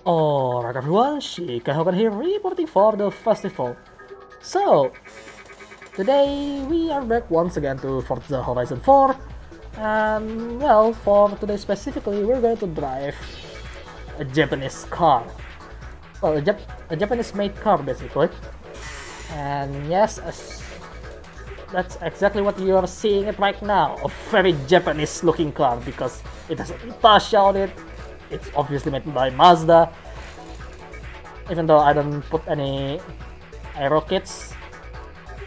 Alright everyone, Shika Hogan here reporting for the festival. So, today we are back once again to Forza Horizon 4. And well, for today specifically, we're going to drive a Japanese car. Well, a Japanese made car basically. And yes, that's exactly what you are seeing it right now. A very Japanese looking car because it has an Itasha on it. It's obviously made by Mazda. Even though I don't put any aero kits.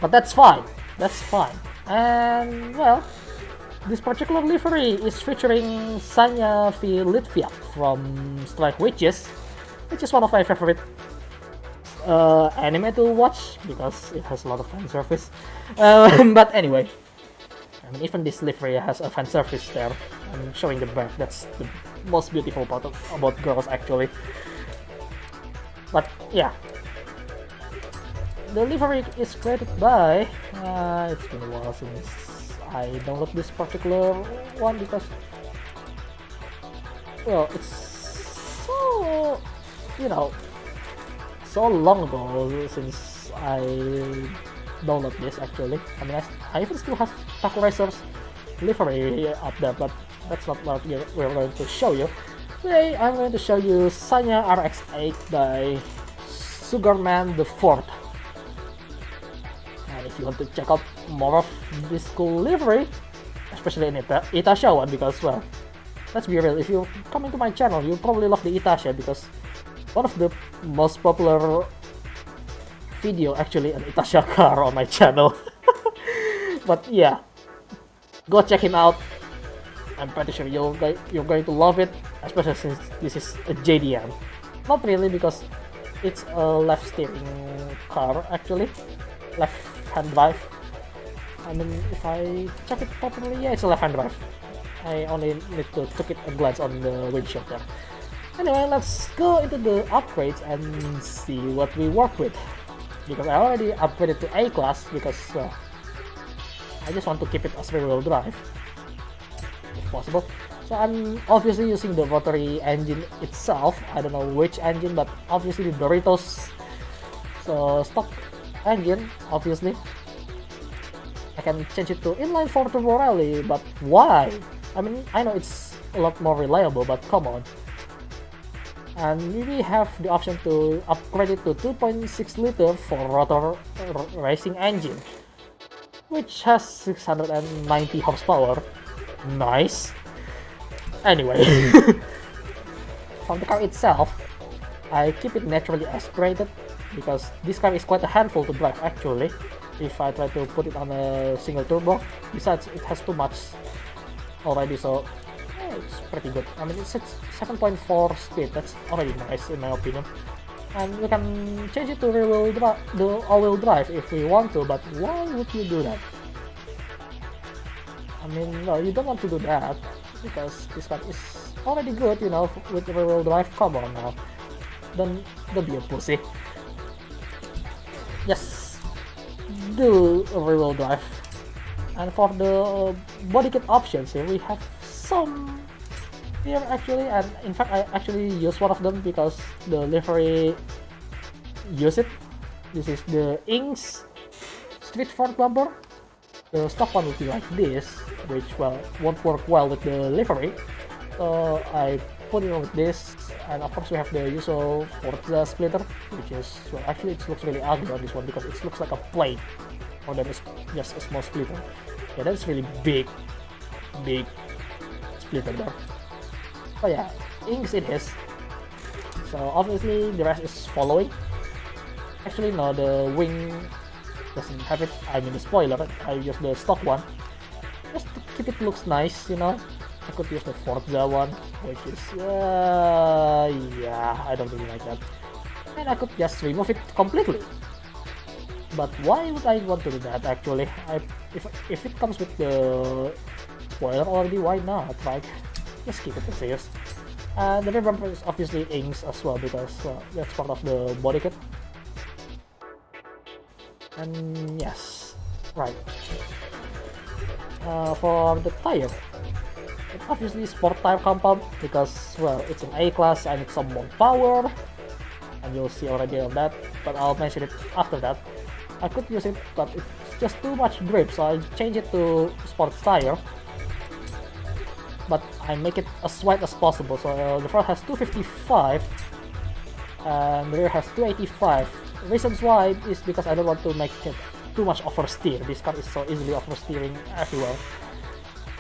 But that's fine. That's fine. And well, this particular livery is featuring Sanya V Litvyak from Strike Witches, which is one of my favorite anime to watch because it has a lot of fan service. But anyway, I mean, even this livery has a fan service there. I'm showing the back. That's the most beautiful part about girls actually. But yeah, the livery is created by. It's been a while since I downloaded this particular one because, well, it's so, you know, so long ago since I downloaded this actually. I mean, I even still have Taco Racer's livery up there, but that's not what we're going to show you. Today I'm going to show you Sanya RX-8 by Sugarman the 4th. And if you want to check out more of this cool livery, especially in Itasha one, because well, let's be real, if you come into my channel, you probably love the Itasha because one of the most popular video actually an Itasha car on my channel. But yeah, go check him out. I'm pretty sure you're going to love it, especially since this is a JDM. Not really because it's a left steering car actually, left hand drive. I mean, if I check it properly, yeah, it's a left hand drive. I only need to take it a glance on the windshield there. Anyway, let's go into the upgrades and see what we work with. Because I already upgraded to A class because I just want to keep it as rear-wheel drive if possible. So I'm obviously using the rotary engine itself. I don't know which engine, but obviously the Doritos. So stock engine, obviously. I can change it to inline 4 turbo rally, but why? I mean, I know it's a lot more reliable, but come on. And we have the option to upgrade it to 2.6 liter for rotor racing engine, which has 690 horsepower. Nice. Anyway, from the car itself, I keep it naturally aspirated because this car is quite a handful to drive actually. If I try to put it on a single turbo, besides it has too much already, so yeah, it's pretty good. I mean, it's 7.4 speed. That's already nice in my opinion. And we can change it to all-wheel drive if we want to, but why would you do that? I mean, no, you don't want to do that because this car is already good, you know, with rear-wheel drive. Come on now, don't be a pussy. Yes, do a rear-wheel drive. And for the body kit options here, we have some here actually, and in fact I actually use one of them because the livery use it. This is the Inks Street front bumper. The stock one would be like this, which well won't work well with the livery, so I put it on with this. And of course we have the usual Forza splitter, which is, well, actually it looks really ugly on this one because it looks like a plate, or that is just a small splitter. Yeah, that's really big splitter there. Oh yeah, inks it is. So obviously the rest is following. Actually no, the wing doesn't have it. I mean the spoiler, I use the stock one just to keep it looks nice, you know. I could use the Forza one, which is yeah, I don't really like that. And I could just remove it completely. But why would I want to do that actually? If it comes with the spoiler already, why not? Like, just keep it as is. And the rear bumper is obviously inks as well because that's part of the body kit. And yes, right. For the tire, obviously sport tire compound because, well, it's an A-class, I need some more power, and you'll see already on that, but I'll mention it after that. I could use it, but it's just too much grip, so I'll change it to sports tire. But I make it as wide as possible, so the front has 255, and the rear has 285. Reasons why is because I don't want to make it too much oversteer. This car is so easily oversteering everywhere.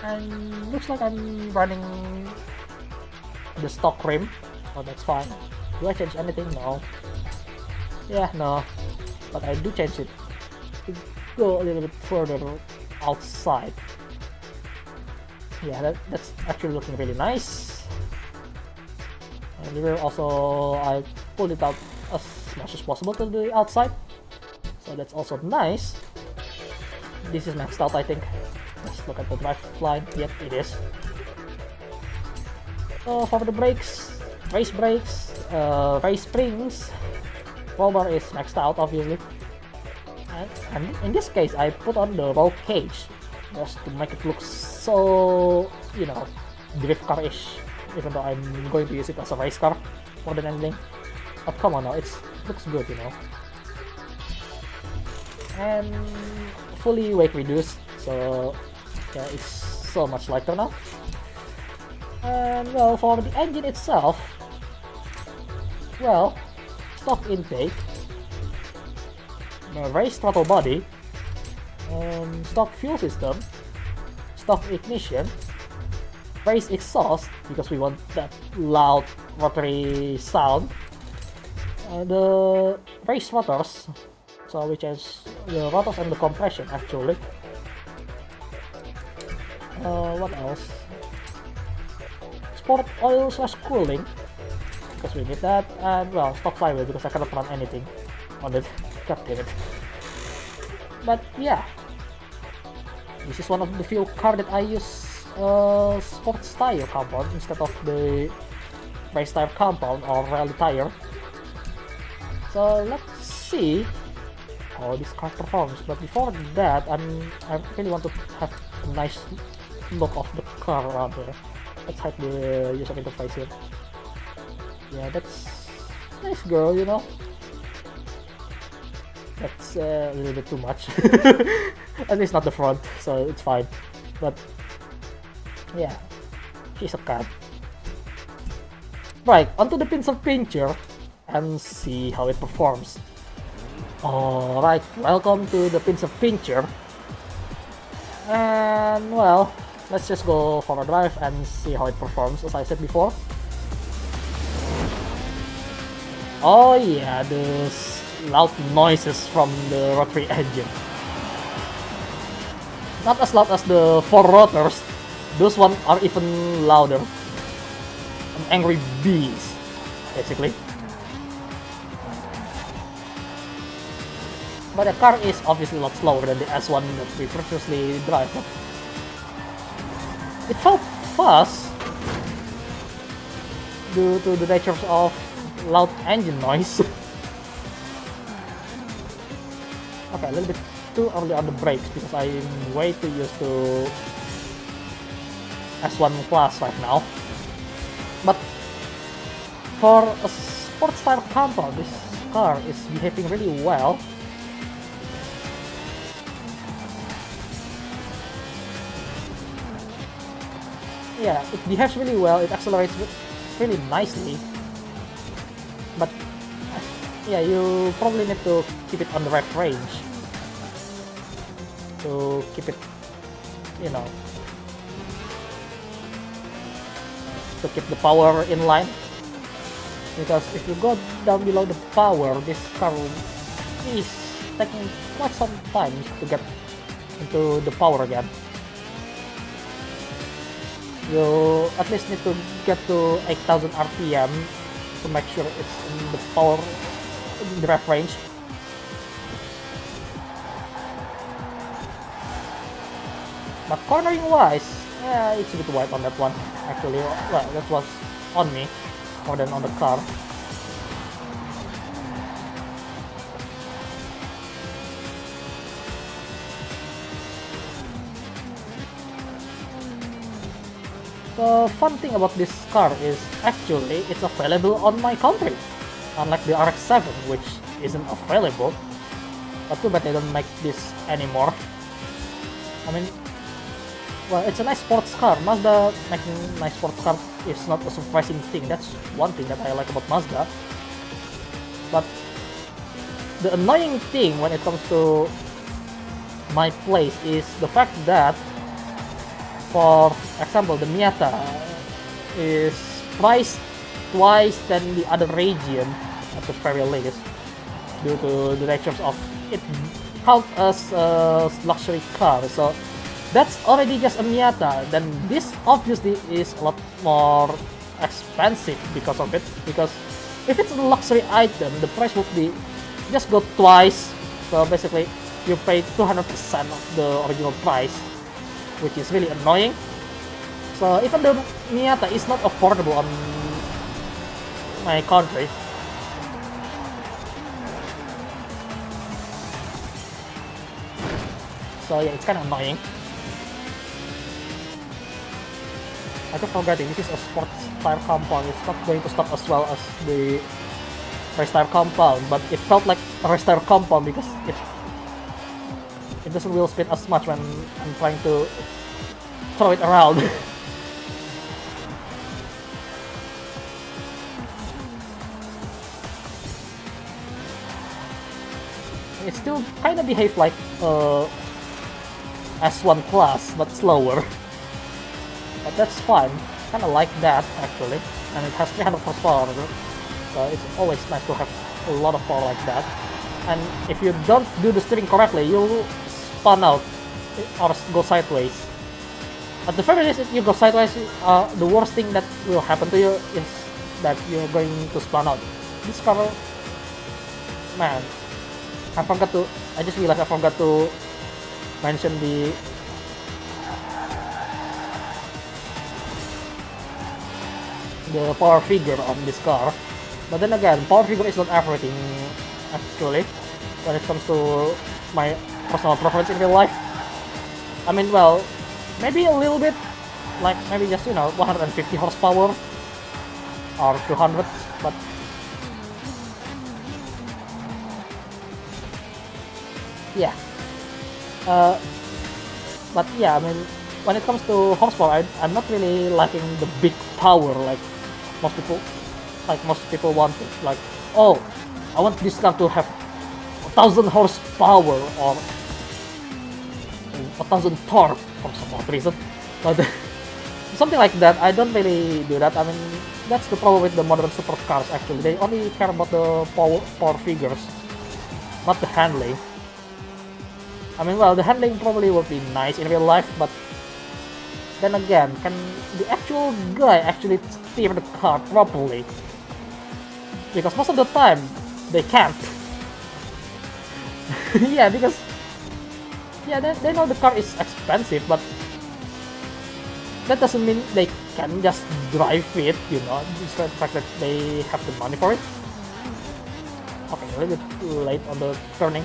And looks like I'm running the stock rim. Oh, that's fine. Do I change anything? No. Yeah, no. But I do change it to go a little bit further outside. Yeah, that's actually looking really nice. And the rear also, I pulled it out as much as possible to the outside. So that's also nice. This is maxed out, I think. Let's look at the drive line. Yep, it is. So for the brakes, race springs, roll bar is maxed out, obviously. And in this case, I put on the roll cage just to make it look so, you know, drift car-ish. Even though I'm going to use it as a race car more than anything. But come on now, it looks good, you know. And fully weight reduced, so yeah, it's so much lighter now. And well, for the engine itself, well, stock intake, race throttle body, stock fuel system, stock ignition, race exhaust because we want that loud rotary sound, the race rotors, so which is the rotors and the compression actually. What else? Sport oil / cooling because we need that, and well, stock flywheel because I cannot run anything on it. God damn it. But yeah, this is one of the few cars that I use sports tire compound instead of the race tire compound or rally tire. So let's see how this car performs. But before that, I really want to have a nice look of the car around here. Let's hide the user interface here. Yeah, that's nice, girl, you know. That's a little bit too much. At least not the front, so it's fine. But yeah, she's a cat. Right, onto the pins of pincher and see how it performs. Alright, welcome to the pins of pincher. And well, let's just go for a drive and see how it performs, as I said before. Oh yeah, those loud noises from the rotary engine. Not as loud as the 4 rotors, those ones are even louder. An angry bees, basically. But the car is obviously a lot slower than the S1 that we previously drive. It felt fast due to the nature of loud engine noise. Okay, a little bit too early on the brakes because I'm way too used to S1 class right now. But for a sports style compound, this car is behaving really well. Yeah, it behaves really well, it accelerates really nicely. But yeah, you probably need to keep it on the right range to keep it, you know, to keep the power in line. Because if you go down below the power, this car is taking quite some time to get into the power again. You at least need to get to 8000 RPM to make sure it's in the power, in the right range. But cornering wise, it's a bit wide on that one actually. Well, that was on me more than on the car. the fun thing about this car is actually it's available on my country, unlike the RX-7, which isn't available. But too bad they don't make this anymore. I mean, well, it's a nice sports car. Mazda making nice sports car is not a surprising thing. That's one thing that I like about Mazda. But the annoying thing when it comes to my place is the fact that, for example, the Miata is priced twice than the other region at the very least, due to the nature of it count as a luxury car. So that's already just a Miata. Then this obviously is a lot more expensive because of it. Because if it's a luxury item, the price would be just go twice. So basically, you pay 200% of the original price, which is really annoying. So even though Miata is not affordable on my country, so yeah, it's kind of annoying. I keep forgetting this is a sports tire compound. It's not going to stop as well as the race tire compound, but it felt like a race tire compound because it doesn't wheel spin as much when I'm trying to throw it around. It still kind of behaves like S1 class, but slower. But that's fun. Kind of like that actually, and it has 300 horsepower. So it's always nice to have a lot of power like that. And if you don't do the steering correctly, you'll spun out or go sideways. At the very least, if you go sideways, the worst thing that will happen to you is that you're going to spun out. This car, man, I just realized I forgot to mention the power figure on this car. But then again, power figure is not everything actually when it comes to my personal preference in real life. I mean, well, maybe a little bit, like maybe just 150 horsepower or 200, but yeah. But yeah, I mean, when it comes to horsepower, I'm not really liking the big power like most people want it. Like, oh, I want this car to have 1,000 horsepower or 1,000 torque for some odd reason. But something like that, I don't really do that. I mean, that's the problem with the modern supercars actually. They only care about the power figures, not the handling. I mean, well, the handling probably would be nice in real life, but then again, can the actual guy actually steer the car properly? Because most of the time, they can't. Yeah, because they know the car is expensive, but that doesn't mean they can just drive it, despite the fact that they have the money for it. Okay, a little bit late on the turning.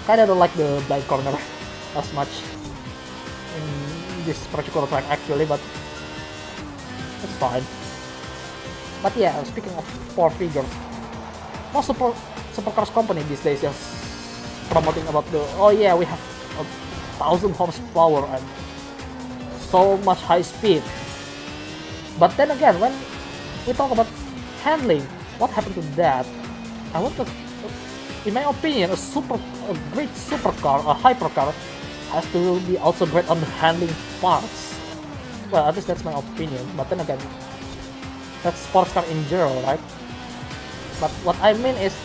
Kinda don't like the blind corner as much in this particular track actually, but it's fine. But yeah, speaking of power figure, most supercars company these days just promoting about oh yeah, we have 1,000 horsepower and so much high speed. But then again, when we talk about handling, what happened to that? In my opinion, a great supercar, a hypercar, has to be also great on the handling parts. Well, at least that's my opinion. But then again, that's sports car in general, right? But what I mean is,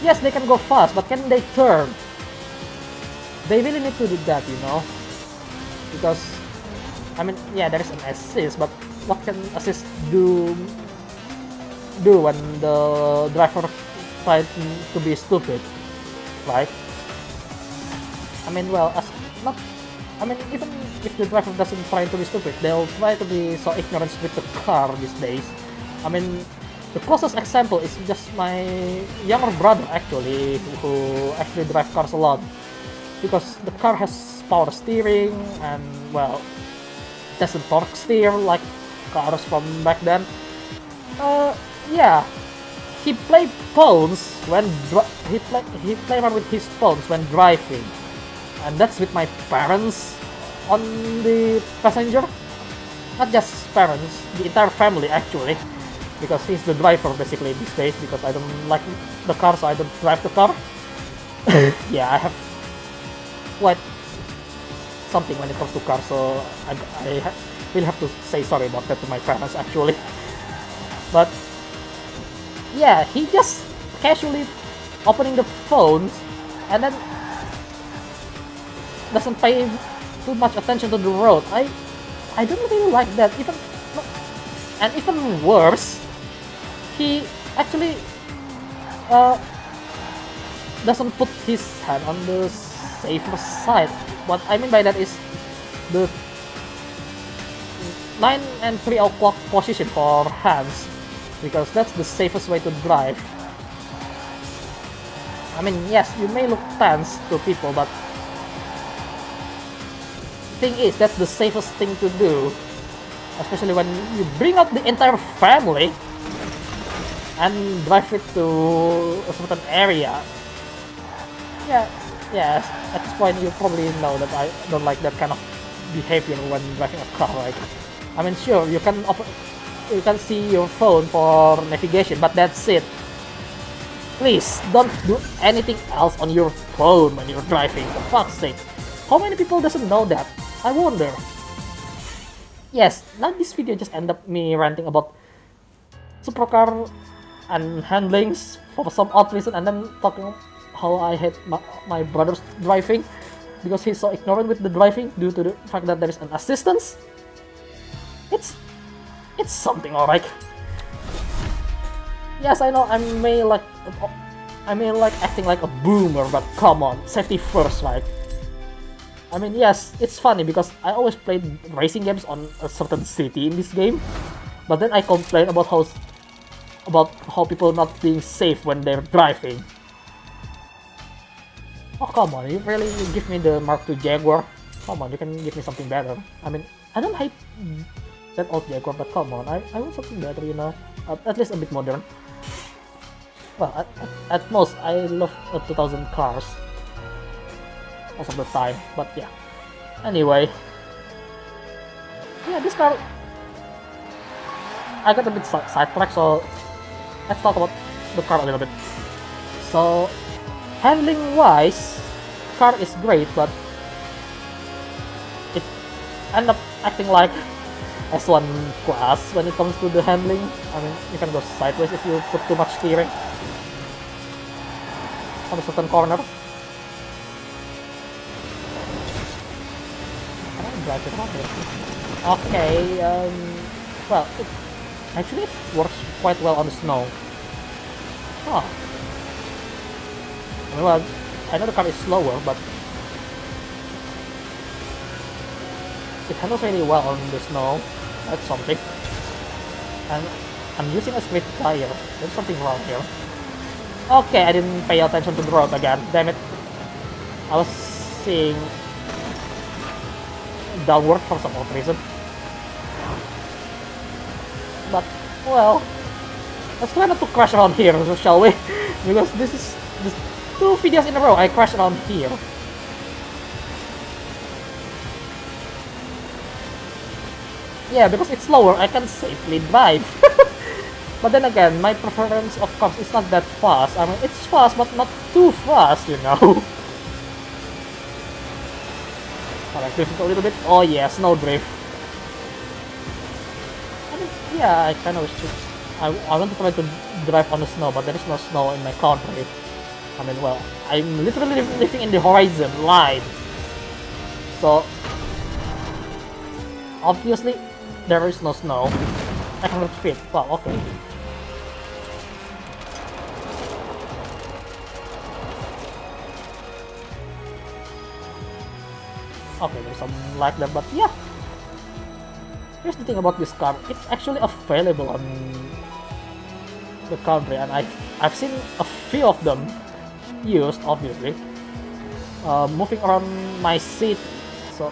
yes, they can go fast, but can they turn? They really need to do that, because I mean, yeah, there is an assist, but what can assist do when the driver tries to be stupid, right? I mean, well, even if the driver doesn't try to be stupid, they'll try to be so ignorant with the car these days. I mean, the closest example is just my younger brother actually, who actually drives cars a lot, because the car has power steering and, well, doesn't torque steer like cars from back then. Yeah, he played phones when he played around with his phones when driving, and that's with my parents on the passenger. Not just parents, the entire family actually, because he's the driver basically these days. Because I don't like the car, so I don't drive the car. Yeah, I have quite something when it comes to cars, so I will have to say sorry about that to my parents actually. But yeah, he just casually opening the phone and then doesn't pay too much attention to the road. I don't really like that. Even worse, he actually doesn't put his hand on the safer side. What I mean by that is the 9 and 3 o'clock position for hands, because that's the safest way to drive. I mean, yes, you may look tense to people, but thing is, that's the safest thing to do, especially when you bring out the entire family and drive it to a certain area. Yeah, at this point you probably know that I don't like that kind of behavior when driving a car. Like, I mean, sure, you can see your phone for navigation, but that's it. Please don't do anything else on your phone when you're driving, for fuck's sake. How many people doesn't know that? I wonder. Yes, now this video just end up me ranting about supercar and handlings for some odd reason, and then talking how I hate my brother's driving because he's so ignorant with the driving due to the fact that there is an assistance. It's something, alright. Yes, I know I may like acting like a boomer, but come on, safety first, right? I mean, yes, it's funny because I always played racing games on a certain city in this game, but then I complain about how people not being safe when they're driving. Oh, come on, you really give me the Mark II Jaguar? Come on, you can give me something better. I mean, I don't hate that old Jaguar, but come on, I want something better, you know? At least a bit modern. Well, at most, I love 2000 cars most of the time, but yeah. Anyway, yeah, this car, I got a bit sidetracked, so let's talk about the car a little bit. So, handling wise, car is great, but it end up acting like S1 class when it comes to the handling. I mean, you can go sideways if you put too much steering on a certain corner. Can I drive it around here? Okay, well, actually it works quite well on the snow. Huh. I mean, well, I know the car is slower, but it handles really well on the snow. That's something. And I'm using a split tire. There's something wrong here. Okay, I didn't pay attention to the road again. Damn it. I was seeing downward for some odd reason. But, well, let's try not to crash around here, shall we? Because this is 2 videos in a row I crashed around here. Yeah, because it's slower, I can safely drive. But then again, my preference of cars is not that fast. I mean, it's fast, but not too fast, you know. Alright, drift a little bit. Oh yeah, snow drift. I mean, yeah, I kind of wish to... I want to try to drive on the snow, but there is no snow in my country. I mean, well, I'm literally living in the horizon line. So, obviously, there is no snow. I cannot fit. Wow, okay. Okay, there's some like that, but yeah. Here's the thing about this car. It's actually available on the country, and I've seen a few of them used, obviously. Moving around my seat, so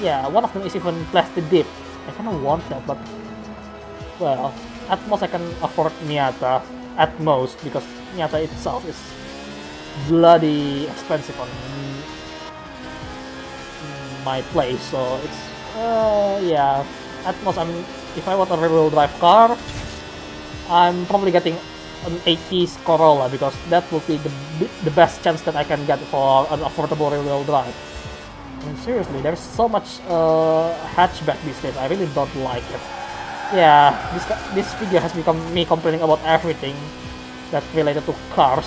yeah, one of them is even plastic deep. I kind of want that, but well, at most I can afford Miata. At most, because Miata itself is bloody expensive on my place, so it's yeah. At most, if I want a rear-wheel drive car, I'm probably getting an 80s Corolla because that would be the best chance that I can get for an affordable rear-wheel drive. I mean, seriously, there's so much hatchback these days. I really don't like it. Yeah, this video has become me complaining about everything that related to cars.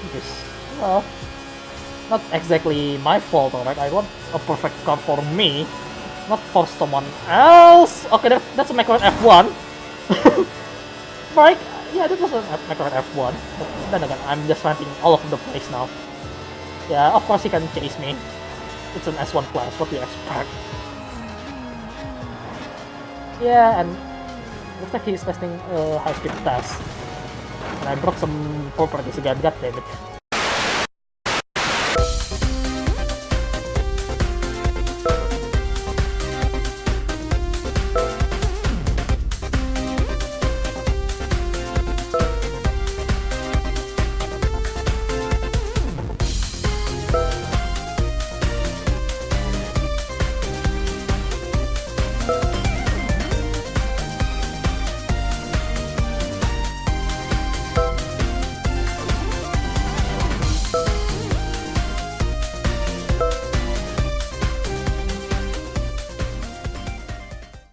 Which is, well, not exactly my fault, alright? I want a perfect car for me, not for someone else. Okay, that's a McLaren F1. Right? Yeah, that was a McLaren F1. But then again, I'm just ranting all over the place now. Yeah, of course he can chase me. It's an S1 class, what do you expect? Yeah, and looks like he's testing a high-speed test. And I broke some properties again, god damn it.